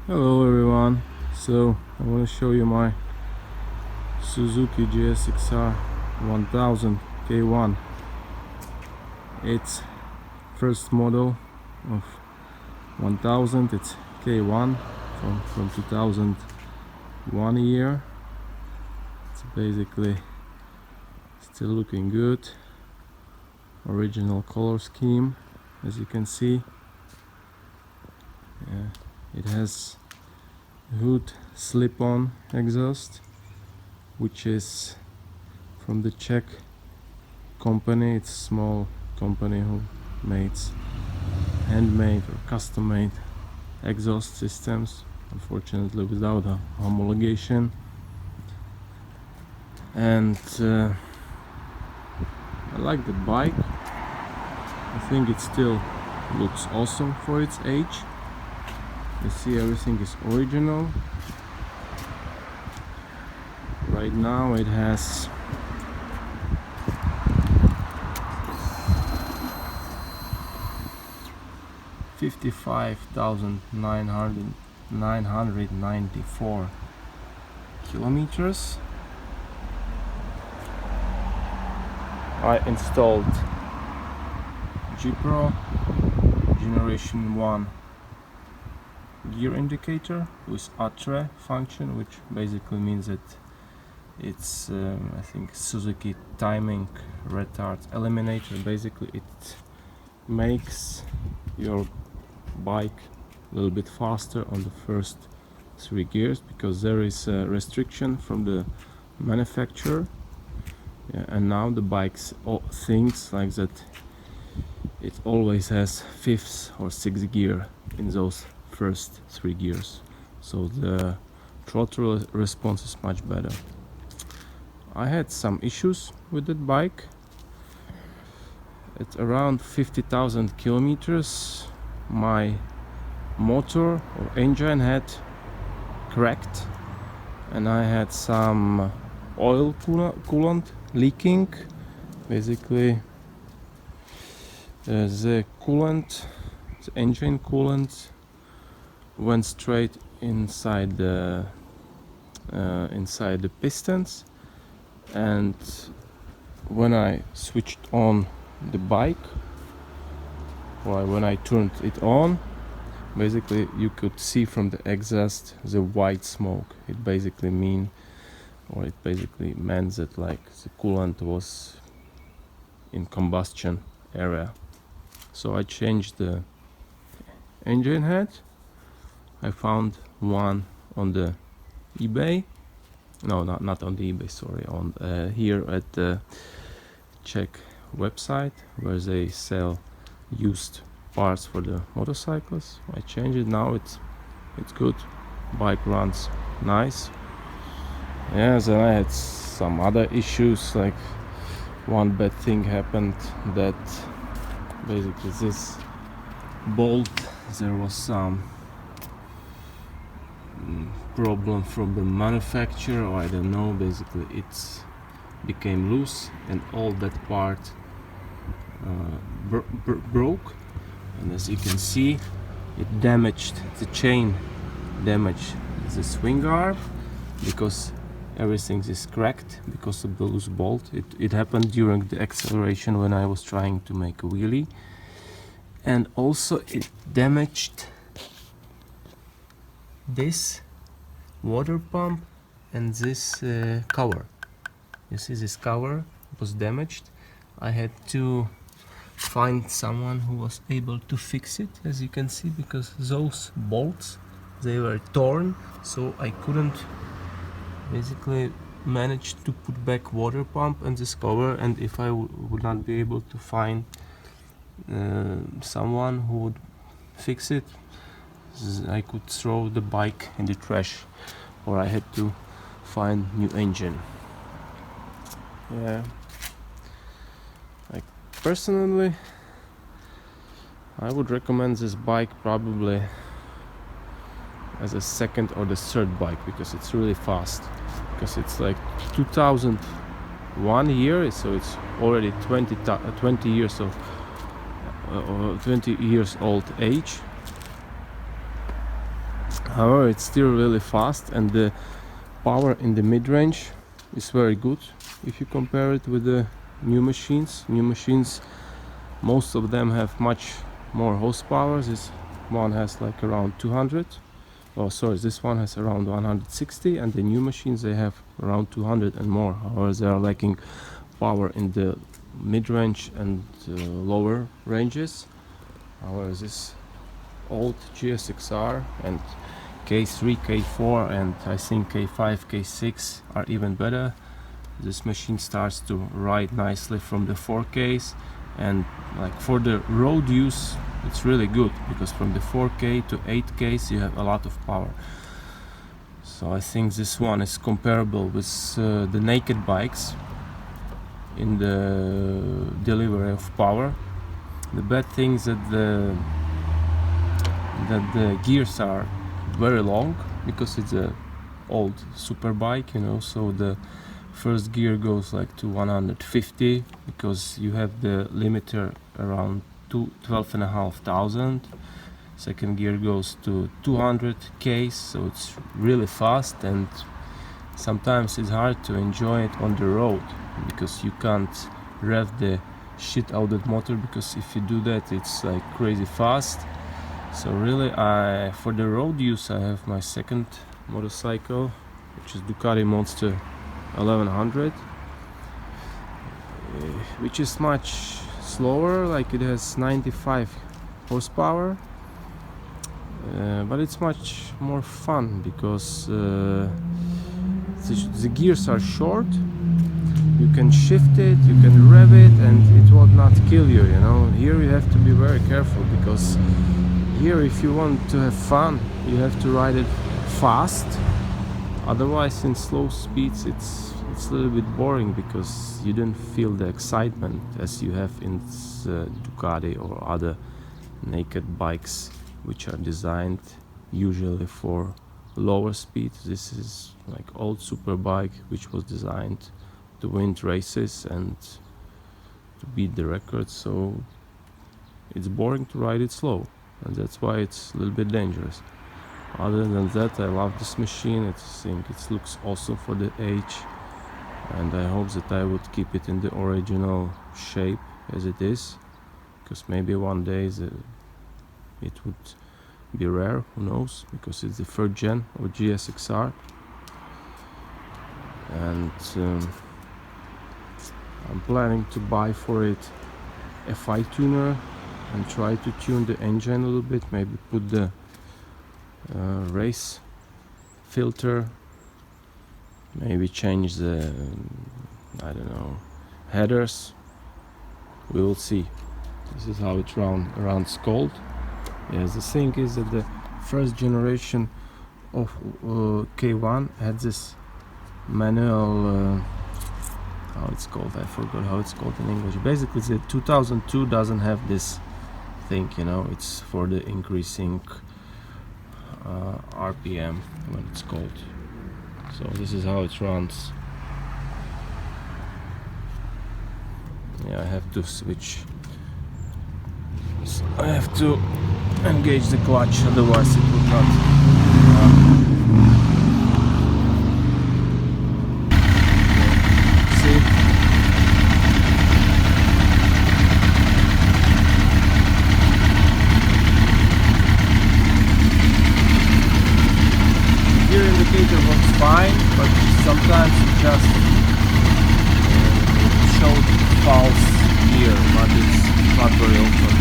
Hello everyone, so I want to show you my Suzuki GSX-R 1000 K1. It's first model of 1000, it's K1 from 2001 year. It's basically still looking good, original color scheme as you can see. It has hood slip-on exhaust, which is from the Czech company. It's a small company who makes handmade or custom-made exhaust systems, unfortunately without a homologation. And I like the bike. I think it still looks awesome for its age. You see, everything is original. Right now it has 55,994 kilometers. I installed G-Pro Generation 1 gear indicator with ATRE function, which basically means that it's I think Suzuki timing retard eliminator. Basically it makes your bike a little bit faster on the first 3 gears, because there is a restriction from the manufacturer. And now the bikes thinks like that it always has 5th or 6th gear in those first 3 gears, so the throttle response is much better. I had some issues with that bike. At around 50,000 kilometers my motor or engine had cracked, and I had some oil coolant leaking. Basically the coolant, the engine coolant, went straight inside the pistons, and when I switched on the bike, or when I turned it on, basically you could see from the exhaust the white smoke. It basically meant that like the coolant was in combustion area. So I changed the engine head. I found one on the eBay. No, not on the eBay, sorry, on here at the Czech website where they sell used parts for the motorcycles. I changed it. Now it's good. Bike runs nice. Yes, and I had some other issues. Like one bad thing happened, that basically this bolt, there was some problem from the manufacturer, or I don't know. Basically it became loose and all that part broke, and as you can see it damaged the chain, damaged the swing arm, because everything is cracked because of the loose bolt. It happened during the acceleration when I was trying to make a wheelie. And also it damaged this water pump and this cover. You see, this cover was damaged. I had to find someone who was able to fix it, as you can see, because those bolts, they were torn, so I couldn't basically manage to put back water pump and this cover. And if I would not be able to find someone who would fix it, I could throw the bike in the trash, or I had to find new engine. Yeah, like personally I would recommend this bike probably as a second or the third bike, because it's really fast, because it's like 2001 year, so it's already 20 years of 20 years old age. However, it's still really fast, and the power in the mid-range is very good if you compare it with the new machines. New machines, most of them have much more horsepower. This one has like around 200. Oh, sorry, this one has around 160, and the new machines, they have around 200 and more. However, they are lacking power in the mid-range and lower ranges. However, this old GSX-R and K3, K4, and I think K5, K6 are even better. This machine starts to ride nicely from the 4Ks, and like for the road use it's really good, because from the 4K to 8Ks you have a lot of power. So I think this one is comparable with the naked bikes in the delivery of power. The bad thing is that the gears are very long, because it's a old super bike, you know, so the first gear goes like to 150, because you have the limiter around 12,500. Second gear goes to 200 Ks, so it's really fast, and sometimes it's hard to enjoy it on the road, because you can't rev the shit out of the motor, because if you do that it's like crazy fast. So really, for the road use, I have my second motorcycle, which is Ducati Monster 1100, which is much slower, like it has 95 horsepower, but it's much more fun, because the gears are short. You can shift it, you can rev it, and it will not kill you, you know. Here you have to be very careful, because here, if you want to have fun, you have to ride it fast. Otherwise, in slow speeds, it's a little bit boring, because you don't feel the excitement as you have in Ducati or other naked bikes, which are designed usually for lower speeds. This is like old super bike, which was designed to win races and to beat the records. So it's boring to ride it slow, and that's why it's a little bit dangerous. Other than that, I love this machine. I think it looks awesome for the age, and I hope that I would keep it in the original shape as it is, because maybe one day it would be rare, who knows, because it's the third gen of GSX-R. And I'm planning to buy for it a FI tuner and try to tune the engine a little bit, maybe put the race filter, maybe change the I don't know, headers. We will see. This is how it runs cold. Yes, the thing is that the first generation of K1 had this manual how it's called, I forgot how it's called in English. Basically the 2002 doesn't have this thing, you know. It's for the increasing RPM, when it's cold. So this is how it runs. Yeah, I have to switch. So I have to engage the clutch, otherwise it would not. See? Gear indicator works fine, but sometimes it just shows false gear, but it's not very often.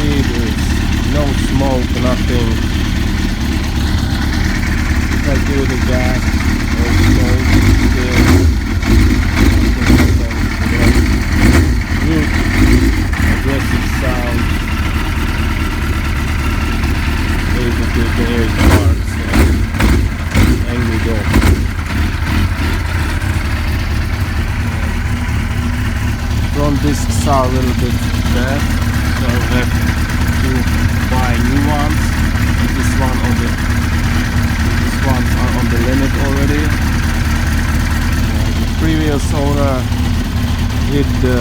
See, there is no smoke, nothing. If I give it a gas, no smoke, still good, aggressive sound. Basically, you can hear it barks and angry dog. Front discs are a little bit bad, so I have to buy new ones. These ones are on the limit already. The previous owner hit the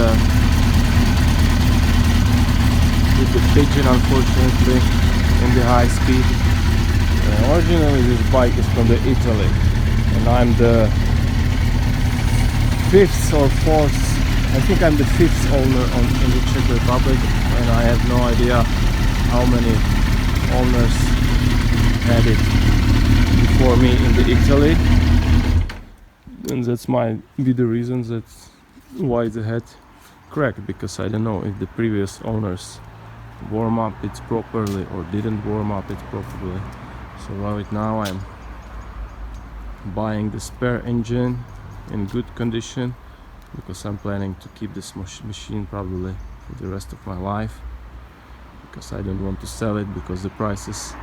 pigeon, unfortunately. in the high speed. Originally this bike is from Italy, and I'm the fifth or fourth, I think I'm the fifth owner in the Czech Republic, and I have no idea how many owners had it before me in the Italy, and that's might be the reason that's why the head cracked, because I don't know if the previous owners warm up it properly or didn't warm up it properly. So right now I'm buying the spare engine in good condition, because I'm planning to keep this machine probably for the rest of my life, because I don't want to sell it, because the prices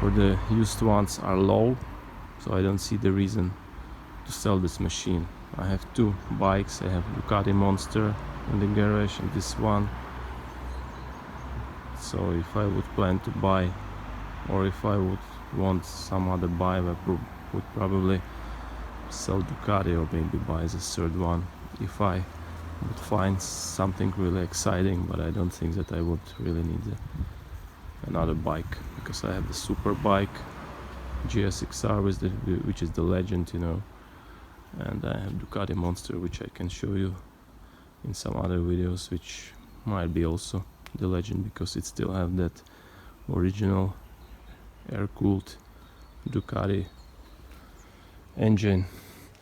for the used ones are low, so I don't see the reason to sell this machine. I have two bikes. I have Ducati Monster in the garage and this one. So if I would plan to buy, or if I would want some other bike, I would probably sell Ducati or maybe buy the third one if I would find something really exciting, but I don't think that I would really need another bike, because I have the super bike GSX-R which is the legend, you know, and I have Ducati Monster, which I can show you in some other videos, which might be also the legend, because it still have that original air-cooled Ducati engine,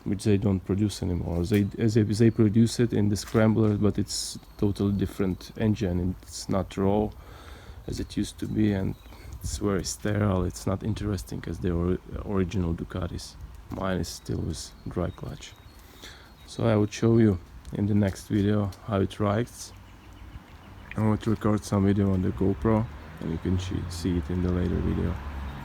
which they don't produce anymore. They produce it in the scrambler, but it's totally different engine. It's not raw as it used to be, and it's very sterile. It's not interesting as the original Ducatis. Mine is still with dry clutch. So I would show you in the next video how it rides. I want to record some video on the GoPro, and you can see it in the later video.